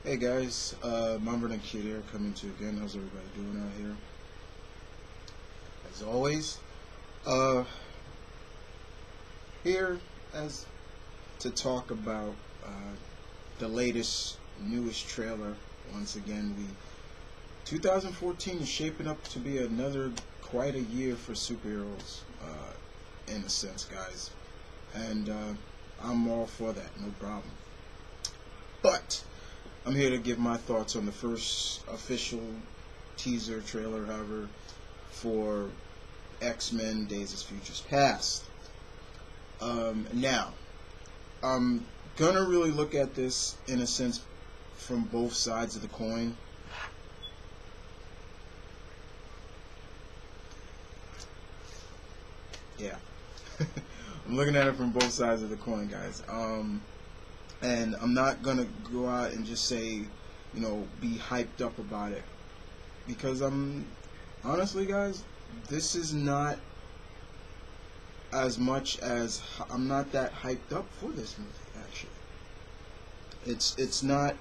Hey guys, M.V.K here, coming to you again. How's everybody doing out here? As always, uh, here as to talk about the latest, newest trailer. Once again, 2014 is shaping up to be another quite a year for superheroes, in a sense, guys. And I'm all for that, no problem. But I'm here to give my thoughts on the first official teaser trailer, however, for X-Men Days of Futures Past. Now, I'm gonna really look at this in a sense from both sides of the coin. Yeah. I'm looking at it from both sides of the coin, guys. And I'm not gonna go out and just say, be hyped up about it, because honestly, guys, this is not as much as I'm not that hyped up for this movie. Actually, it's not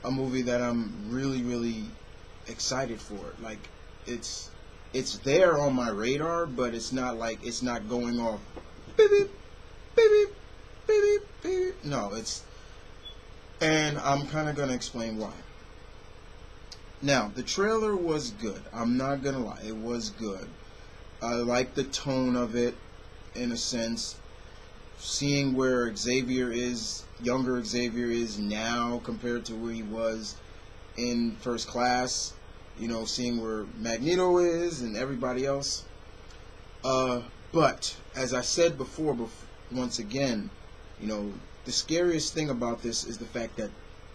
a movie that I'm really excited for. Like, it's there on my radar, but it's not like it's not going off beep beep beep beep beep beep beep. No, and I'm kind of going to explain why. Now, the trailer was good. I'm not going to lie. It was good. I like the tone of it, in a sense. Seeing where younger Xavier is now compared to where he was in First Class. Seeing where Magneto is and everybody else. But, as I said before, once again, the scariest thing about this is the fact that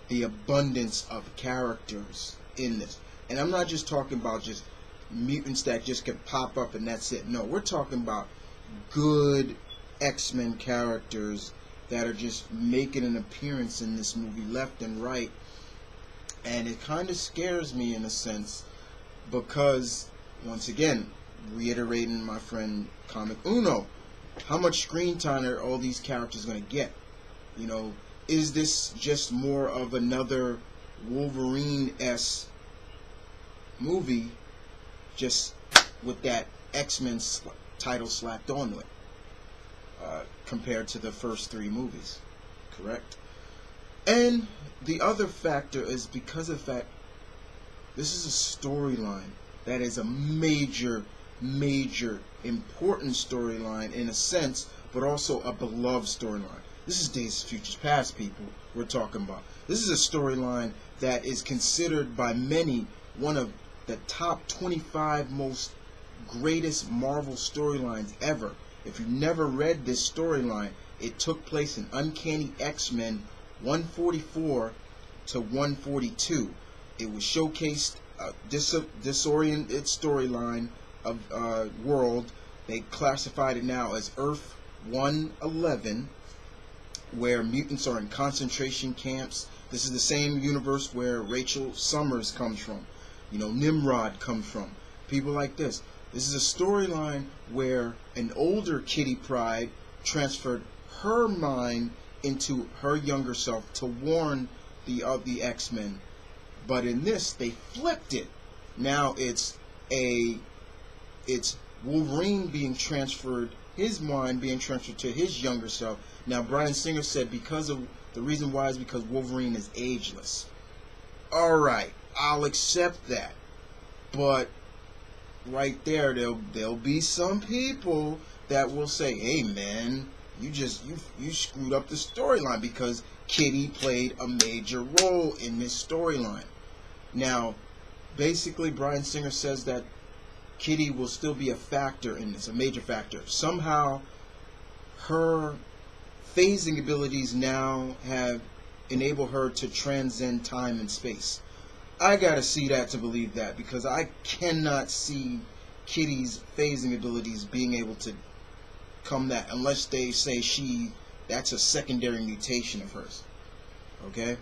the abundance of characters in this. And I'm not just talking about just mutants that just can pop up and that's it. No, we're talking about good X-Men characters that are just making an appearance in this movie left and right. And it kind of scares me in a sense because, once again, reiterating my friend Comic Uno, how much screen time are all these characters going to get? Is this just more of another Wolverine-esque movie, just with that X-Men title slapped onto it, compared to the first three movies? Correct? And the other factor is because of the fact this is a storyline that is a major important storyline in a sense, but also a beloved storyline. This is Days of Futures Past, people, we're talking about. This is a storyline that is considered by many one of the top 25 most greatest Marvel storylines ever. If you've never read this storyline, it took place in Uncanny X-Men 144 to 142. It was showcased disoriented storyline of world. They classified it now as Earth 111, where mutants are in concentration camps. This is the same universe where Rachel Summers comes from. Nimrod comes from. People like this. This is a storyline where an older Kitty Pryde transferred her mind into her younger self to warn the X-Men. But in this, they flipped it. Now it's Wolverine being transferred, his mind being transferred to his younger self. Now, Bryan Singer said the reason why is because Wolverine is ageless. Alright, I'll accept that. But right there, there'll be some people that will say, hey man, you screwed up the storyline because Kitty played a major role in this storyline. Now, basically, Bryan Singer says that Kitty will still be a factor in this, a major factor. Somehow, her phasing abilities now have enabled her to transcend time and space. I gotta see that to believe that, because I cannot see Kitty's phasing abilities being able to come that, unless they say that's a secondary mutation of hers. Okay?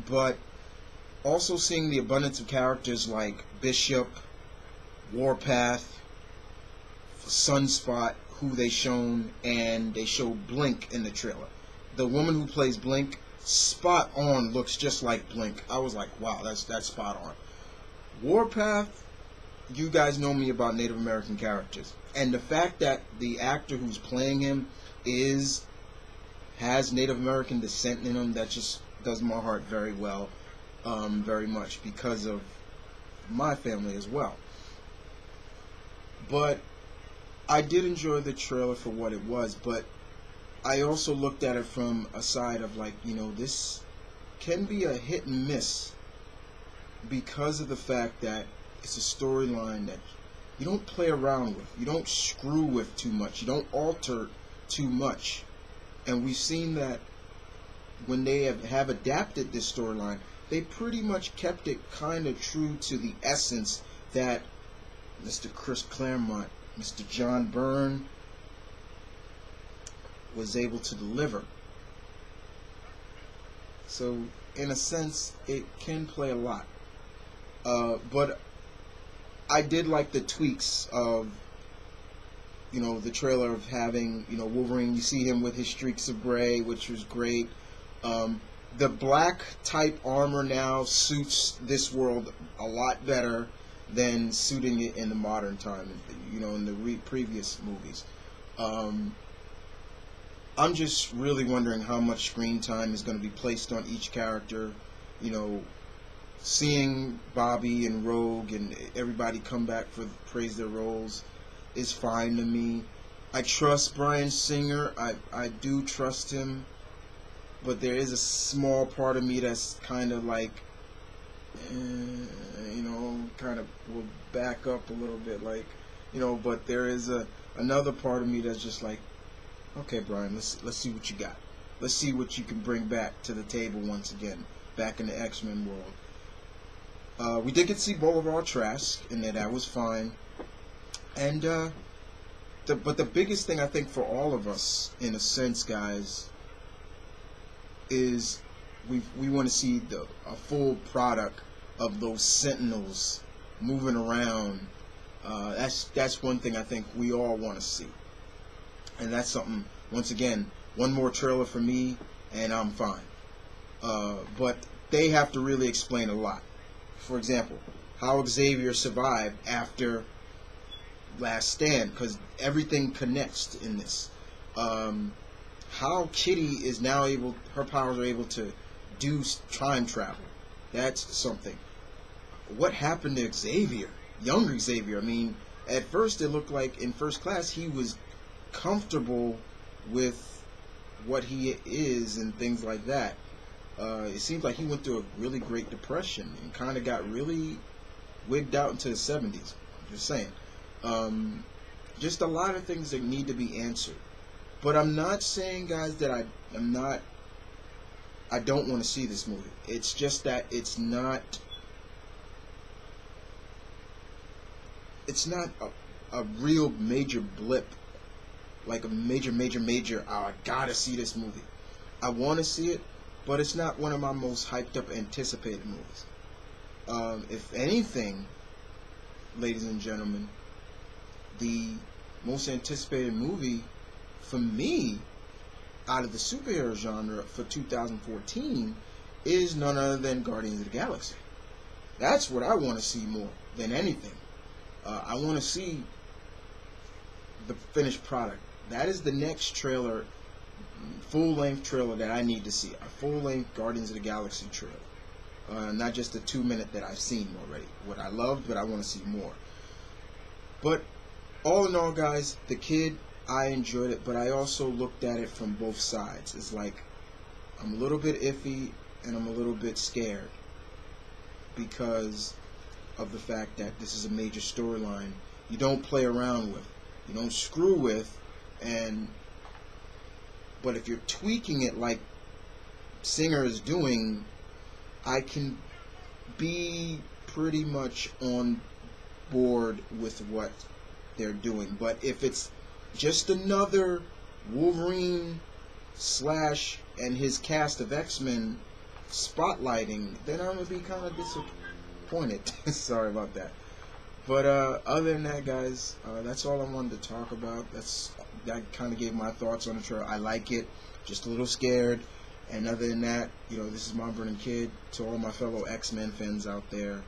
But also seeing the abundance of characters like Bishop, Warpath, Sunspot, who they shown, and they show Blink in the trailer. The woman who plays Blink spot on, looks just like Blink. I was like, wow, that's spot on. Warpath, you guys know me about Native American characters, and the fact that the actor who's playing him has Native American descent in him, that just does my heart very well, very much, because of my family as well. But I did enjoy the trailer for what it was, but I also looked at it from a side of like, this can be a hit and miss because of the fact that it's a storyline that you don't play around with, you don't screw with too much, you don't alter too much. And we've seen that when they have adapted this storyline, they pretty much kept it kind of true to the essence that Mr. Chris Claremont, Mr. John Byrne was able to deliver. So, in a sense, it can play a lot. But I did like the tweaks of, the trailer of having, Wolverine. You see him with his streaks of gray, which was great. The black type armor now suits this world a lot better than suiting it in the modern time, in the previous movies. I'm just really wondering how much screen time is going to be placed on each character. Seeing Bobby and Rogue and everybody come back for praise their roles is fine to me. I trust Bryan Singer. I do trust him, but there is a small part of me that's kind of like, kind of will back up a little bit, like, but there is another part of me that's just like, okay, Bryan, let's see what you got. Let's see what you can bring back to the table once again, back in the X-Men world. We did get to see Boulevard Trask, and that was fine. And but the biggest thing I think for all of us, in a sense, guys, is we want to see a full product of those Sentinels moving around. That's one thing I think we all want to see. And that's something, once again, one more trailer for me, and I'm fine. But they have to really explain a lot. For example, how Xavier survived after Last Stand, because everything connects in this. How Kitty is now her powers are able to do time travel. That's something. What happened to Xavier? Younger Xavier. I mean, at first it looked like in First Class he was comfortable with what he is and things like that. It seems like he went through a really great depression and kind of got really wigged out into the 70s. Just saying. Just a lot of things that need to be answered. But I'm not saying, guys, that I don't want to see this movie. It's just that it's not a real major blip, like a major, oh, I gotta see this movie. I want to see it, but it's not one of my most hyped up, anticipated movies. If anything, ladies and gentlemen, the most anticipated movie for me out of the superhero genre for 2014 is none other than Guardians of the Galaxy. That's what I want to see more than anything. I want to see the finished product. That is the next trailer, full-length trailer that I need to see. A full-length Guardians of the Galaxy trailer. Not just the 2-minute that I've seen already. What I loved, but I want to see more. But all in all, guys, the kid, I enjoyed it, but I also looked at it from both sides. It's like, I'm a little bit iffy and I'm a little bit scared because of the fact that this is a major storyline you don't play around with, you don't screw with, but if you're tweaking it like Singer is doing, I can be pretty much on board with what they're doing. But if it's just another Wolverine / and his cast of X-Men spotlighting, then I'm gonna be kind of disappointed. Sorry about that. But other than that, guys, that's all I wanted to talk about. That kind of gave my thoughts on the trailer. I like it, just a little scared. And other than that, this is Mount Vernon Kid. To all my fellow X-Men fans out there,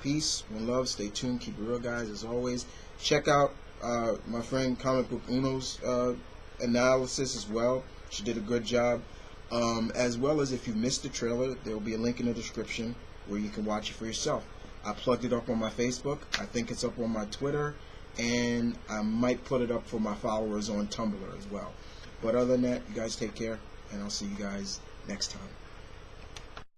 peace, one love, stay tuned, keep it real, guys. As always, check out my friend Comic Book Uno's analysis as well. She did a good job. As well as, if you missed the trailer, there will be a link in the description where you can watch it for yourself. I plugged it up on my Facebook. I think it's up on my Twitter, and I might put it up for my followers on Tumblr as well. But other than that, you guys take care, and I'll see you guys next time.